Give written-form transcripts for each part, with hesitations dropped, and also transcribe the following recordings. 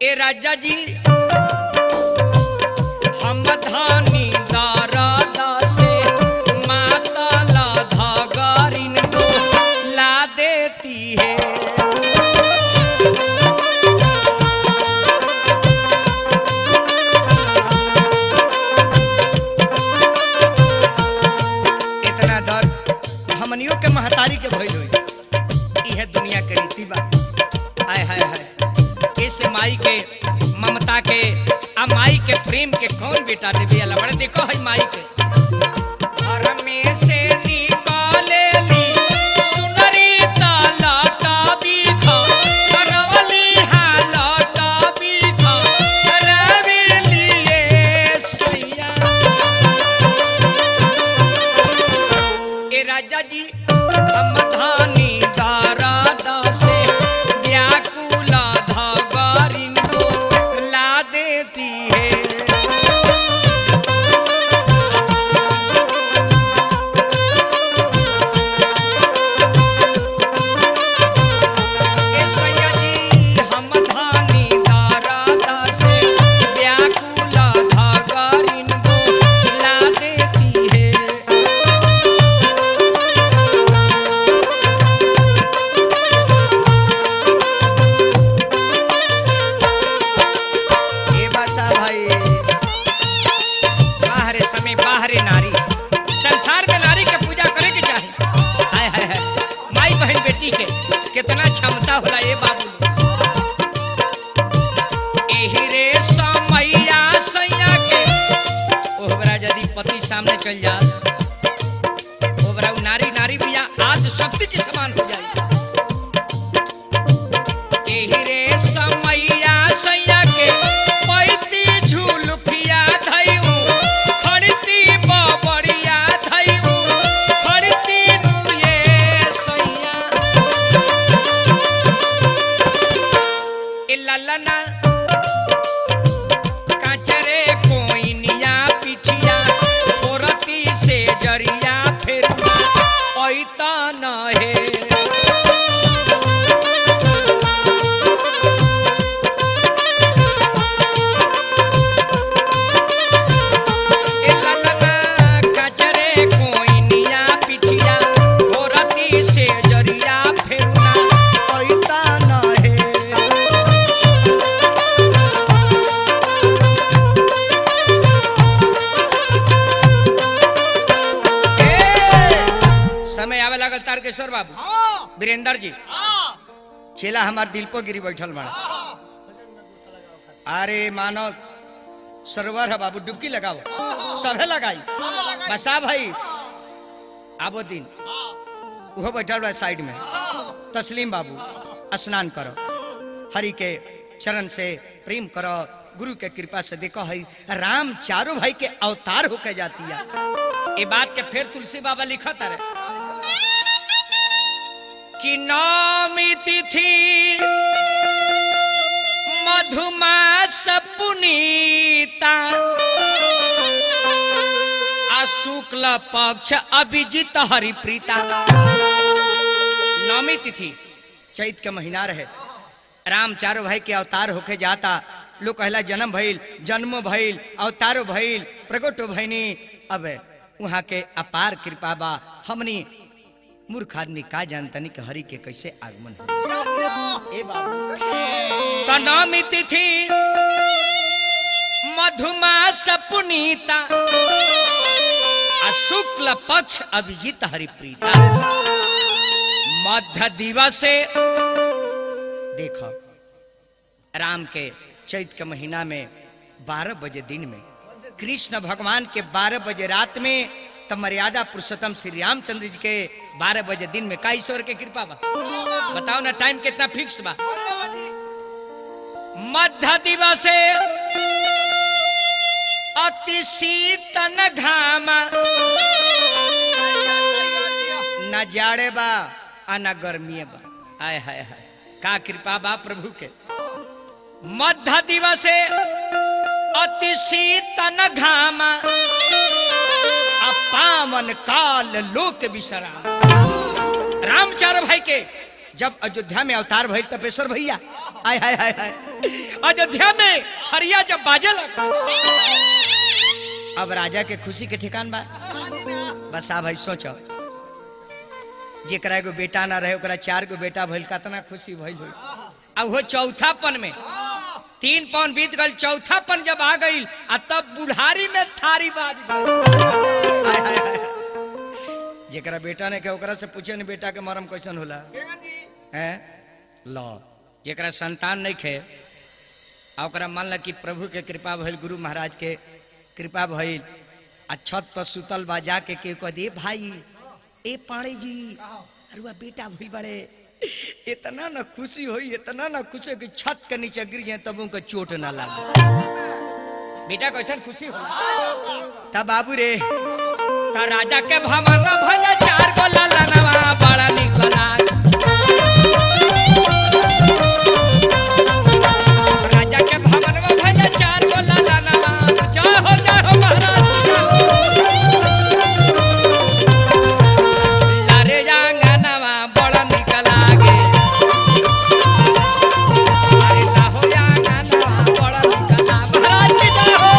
ए राजा जी हम धानी दारादा से माता लाधा गारिन को ला देती है। इतना दर्द हमनियों के महतारी के भइल हुई। यह दुनिया के रीति बा। आय हाय हाय इस माई के ममता के आ माई के प्रेम के कौन बेटा देवे अल्लाह बड़े देखो है माई के घर में से निकाले ली सुनरी तालाटा बीखा करवली हालाटा बीखा रवेली ये सैया। ए राजा जी हम धानी दारादा से व्याकुला धागारिन को ला देती है। ए सैया जी हम धानी दारादा से व्याकुला धागारिन को ला देती है। बाहरे नारी संसार में नारी के पूजा करे के चाहे। हाय हाय हाय माई बहन बेटी के कितना क्षमता होला ये बाबू। एही रे समैया सैया के ओहरा यदि पति सामने चल जा ओहरा नारी नारी बिया आज शक्ति के समान हो जाए। एही रे समैया सैया के पैती झूलफिया धइऊ ललना काचरे कोइनिया पिठिया औरती से जरिया फिर पैता न है। ललना काचरे कोइनिया पिठिया औरती से जरिया फिर पैता न है। समय आवे लागल तारकेश्वर बाबू वीरेंद्र जी चेला हमार दिल पर गिरी बैठल बड़ा। अरे मानव सरोवर है बाबू डुबकी लगाओ सभे लगाई बसा भाई आबो दिन वो बैठल बा साइड में। तस्लीम बाबू स्नान करो हरि के चरण से प्रेम करो गुरु के कृपा से देखो है राम चारों भाई के अवतार होके जाती है। ये बात के फिर तुलसी बाबा लिखत है कि नौमी तिथि मधुमास पुनीता शुक्ल पक्ष अभिजित हरिप्रीता। नौमी तिथि चैत के महीना रहे राम चारों भाई के अवतार होके जाता। लोग कहला जन्म भइल जन्मो भइल अवतारो भइल प्रगटो भइनी। अब वहाँ के अपार कृपा बा हमनी मूर्ख आदमी का जानतनी कि हरि के कैसे आगमन हो। नौमी तिथि मधुमास पुनीता शुक्ल पक्ष अभिजित हरिप्रीता। मध्य दिवसे देखो राम के चैत के महीना में 12 बजे दिन में कृष्ण भगवान के 12 बजे रात में तब मर्यादा पुरुषोत्तम श्री रामचंद्र जी के 12 बजे दिन में का ईश्वर के कृपा बा। बताओ ना टाइम कितना फिक्स बा। मध्य दिवसे अति शीतन घामा न जाड़े बा आ न गर्मी बा। आय हाय हाय का कृपा बा प्रभु के। मध्य दिवसे अति शीतन घामा पावन काल लोक विश्राम। राम चार भाई के जब अयोध्या में अवतार भइल तपेश्वर भैया आय हाय हाय हाय अयोध्या में हरिया जब बाजे लगा, अब राजा के खुशी के ठिकान बा। बस आ भाई सोचो, जेकरा एगो बेटा ना रहे ओकरा 4 गो बेटा भइल, कितना खुशी भइल होई। अब वो चौथापन में 3 पौन बीत गल, चौथापन जब आ गई तब बुढ़ारी में थारी बाज गई। जेकरा बेटा ने के ओकरा से पूछे न बेटा के मरम कैसन होला हैं लो, जेकरा संतान नहीं खे ओकरा मान ला कि प्रभु के कृपा भइल, गुरु महाराज के कृपा भइल, आ छत पर सुतल बा, जाके के कह दे भाई ए पाड़े जी अरुआ बेटा भइल बड़े, इतना ना खुशी होई, इतना ना खुशी कि छत के नीचे गिर जाए तब उनका चोट ना लगे। बेटा कैसन खुशी हो तब बाबू रे ता राजा के भवन भैया 4 गो लालनवा बड़ा निक लाग। राजा के भवन भैया 4 गो लालनवा, जय हो महाराज। लारे आंगनवा बड़ा निक लागे, अरे लाहो आंगनवा बड़ा निक लाग। महाराज की जय हो।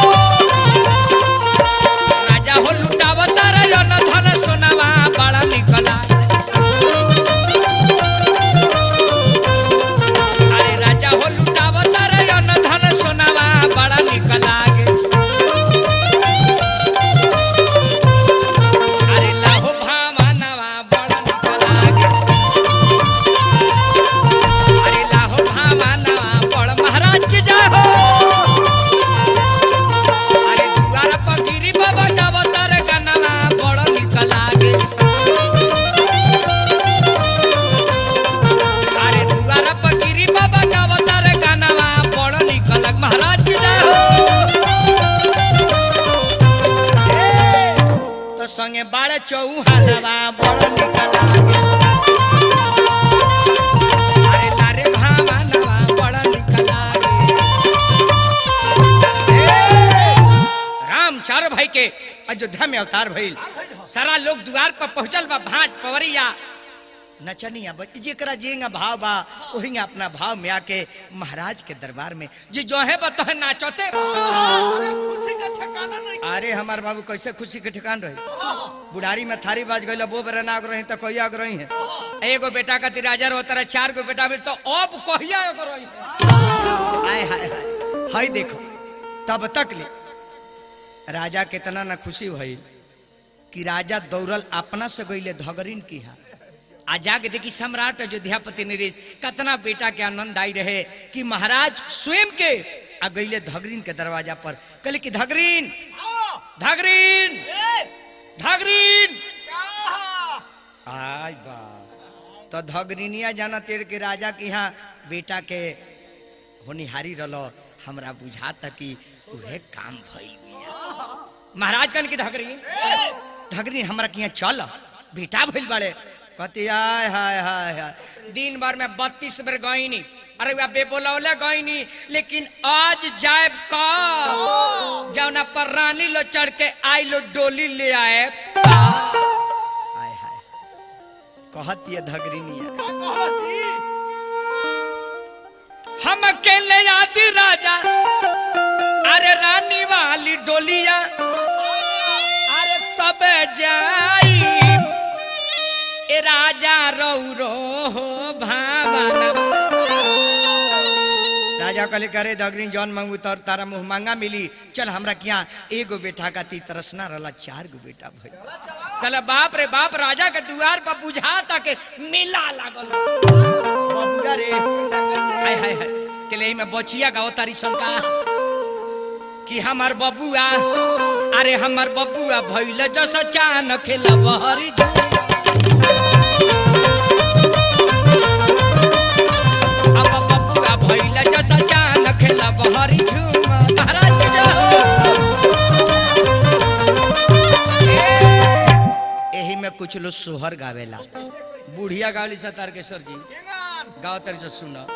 राजा हो लुटावता रयन धन सोनावा बड़ा निक लागे, अरे राजा हो लुटावता रयन धन सोनावा बड़ा निक लागे। अरे लाहो भावनवा बड़ा निक लागे, अरे लाहो भावनवा बड़ा। महाराज की जय हो। अरे दुआर पर गिरी बाबा गावता रे गानवा बड़ा निक लागे, अरे दुआर पर गिरी बाबा गावता रे गानवा बड़ा निक लाग। महाराज की जय हो। तो संगे बाड़े चौहानवा बड़ा निक लागे, अरे लारे भावनवा बड़ा निक लागे। राम 4 भाई के अयोध्या में अवतार भइल, सारा लोग द्वार पर पहुंचल बा, भाट पवरिया नचनिया जेकरा जेंगा भाव बा ओहिंगा अपना भाव में आके महाराज के दरबार में जी जो है बा तोहे नाचते। अरे हमार बाबू कैसे खुशी के ठिकान रही, बुढ़ारी में थारी बाज गई, वो बेरा नाग रही तो कहिया अग रही है। एगो बेटा का 3000 होता रहा, 4 गो बेटा मिल तो अब कहिया अग रही है। हाय हाय हाय हाय देखो तब तक ले राजा कितना ना खुशी भइल कि राजा दौड़ल अपना से गईले धगरीन की हा। आ जाके देखी सम्राट अयोध्यापति नरेश कितना बेटा के आनंद आई रहे कि महाराज स्वयं के आ गईले धगरीन के दरवाजा पर, कहले कि धगरीन धगरीन धगरीन आय बा। तो धगरीनिया जाना तेर के राजा के यहाँ बेटा के होनिहारी रलो, हमरा बुझाता कि उहे काम भइल। महाराज कहन की धगरीन धगरीन हमरा के यहाँ चल, बेटा भइल बड़े। कहती हाय हाय हाय हाय दिन भर में 32 बेर गईनी, अरे वह बेबोलौले गईनी, लेकिन आज जाए का जौना पर रानी लो चढ़ के आई लो डोली ले आए। हाय हाय कहती है धगरीनिया हम अकेले आदि राजा, अरे रानी वाली डोलिया, अरे तब जाई ए राजा रौरो हो भावना। राजा कहले करे धगरीन जौन मांगू तर तारा मुंह मांगा मिली, चल हमरा किया एगो बेटा का ती तरसना रला 4 गो बेटा भइल। कहले बाप रे बाप, राजा के द्वार पर बुझाता के मेला लागल। बबुआ रे हाय हाय हाय केले में बचिया गाओ तारी शंका कि हमार बबुआ, अरे हमार बबुआ भइल जस चान खेलब हरी। अब बबुआ भइल जस चान खेलब हरी झूमा। महाराज की जय हो। एही में कुछ लोग सोहर गावेला, बुढ़िया गावली सतार के सर जी गाव तारी से सुनो,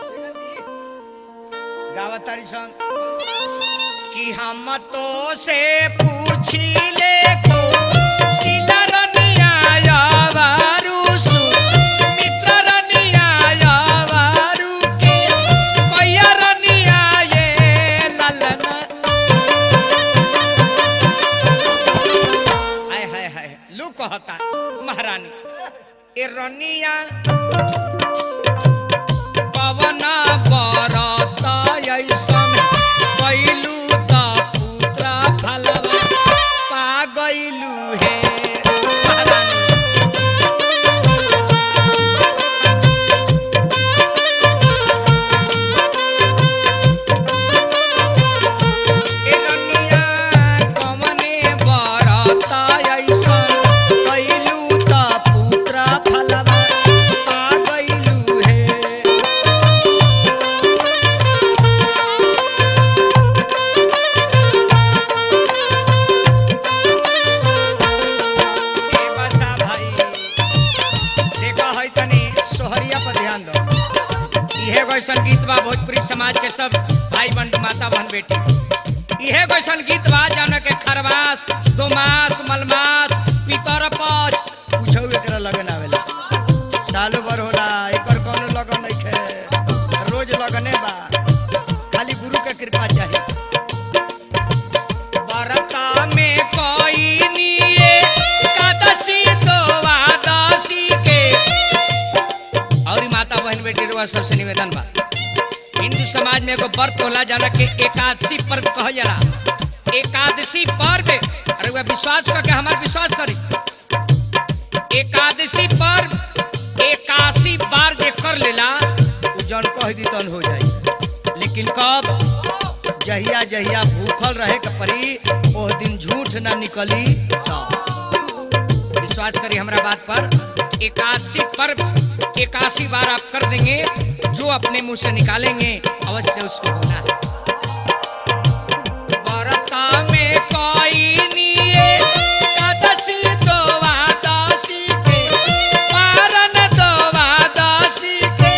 गाव तारी सन कि हम तो से पूछी ले को सिला रनिया यावारू सु मित्र रनिया यावारू के कोया रनिया ए रनिया पवन बरत ऐसन कैलू त पुत्र फलवा पा गइलू हे गीत बा भोजपुरी समाज के सब भाई बंधु माता बहन बेटी इहे गैसन गीत बा जान के खरवास दोमास मलमास पितर पच पूछो एकरा लगन आवेला साल भर होला एकर कोनो लगन नहीं खे रोज लगने बा खाली गुरु के कृपा चाहिए बरता में कोई निये कादसी द्वादशी के और माता बहन बेटी रुआ सबसे निवेदन बा हिंदू समाज में एगो व्रत होला जाना के एकादशी पर्व कहल जाला एकादशी पर्व अरे वह विश्वास करके हमार विश्वास करी एकादशी पर्व 81 बार जे कर लेला जन कह दी तन हो जाई लेकिन कब जहिया जहिया भूखल रहे के परी ओ दिन झूठ ना निकली तो विश्वास करी हमरा बात पर एकादशी पर्व 81 बार आप कर देंगे जो अपने मुंह से निकालेंगे अवश्य उसको होना है बरता में कोई निये कादसी द्वादशी के पारन द्वादशी के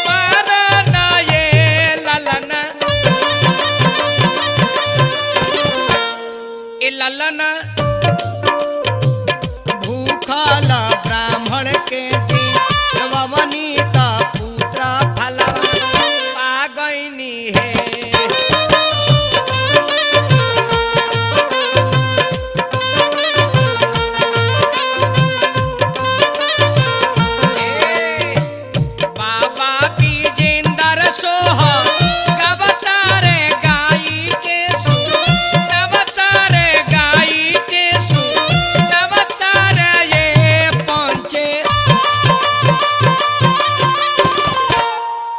पारन ये ललन ए ललन भूखल ब्राह्मण के वनिता पुत्र फलवा पा गइनी हे बाबा विजेंद्र सोह गवतारे गाई के सु गवतारे गाई के सु गवतारे ये पहुंचे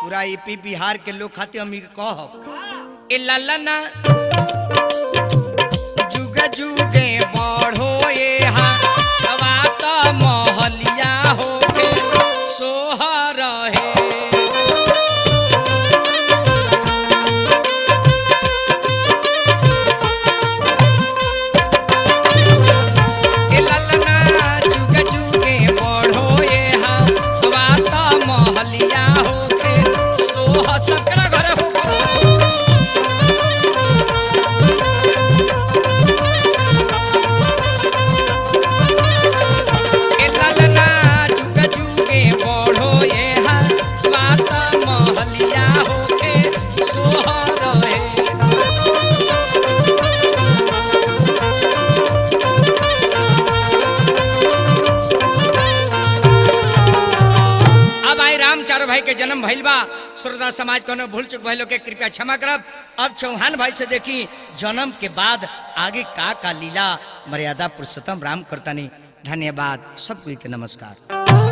पूरा यूपी बिहार के लोग खातिर हम कह ए ललना जुग जुगे बढ़ो ये बात महलिया हो के सोहर है ए ललना जुग जुगे बढ़ो ये बात महलिया हो के सकरा घर हो ए ललना जुग जुगे बढ़ो ये बात महलिया हो के सोहर है अब आई राम चारो भाई के जन्म भइल बा श्रोता समाज को भूल चुक भाई लोग के कृपया क्षमा करब अब चौहान भाई से देखी जन्म के बाद आगे का लीला मर्यादा पुरुषोत्तम राम करतानी धन्यवाद सबको के नमस्कार।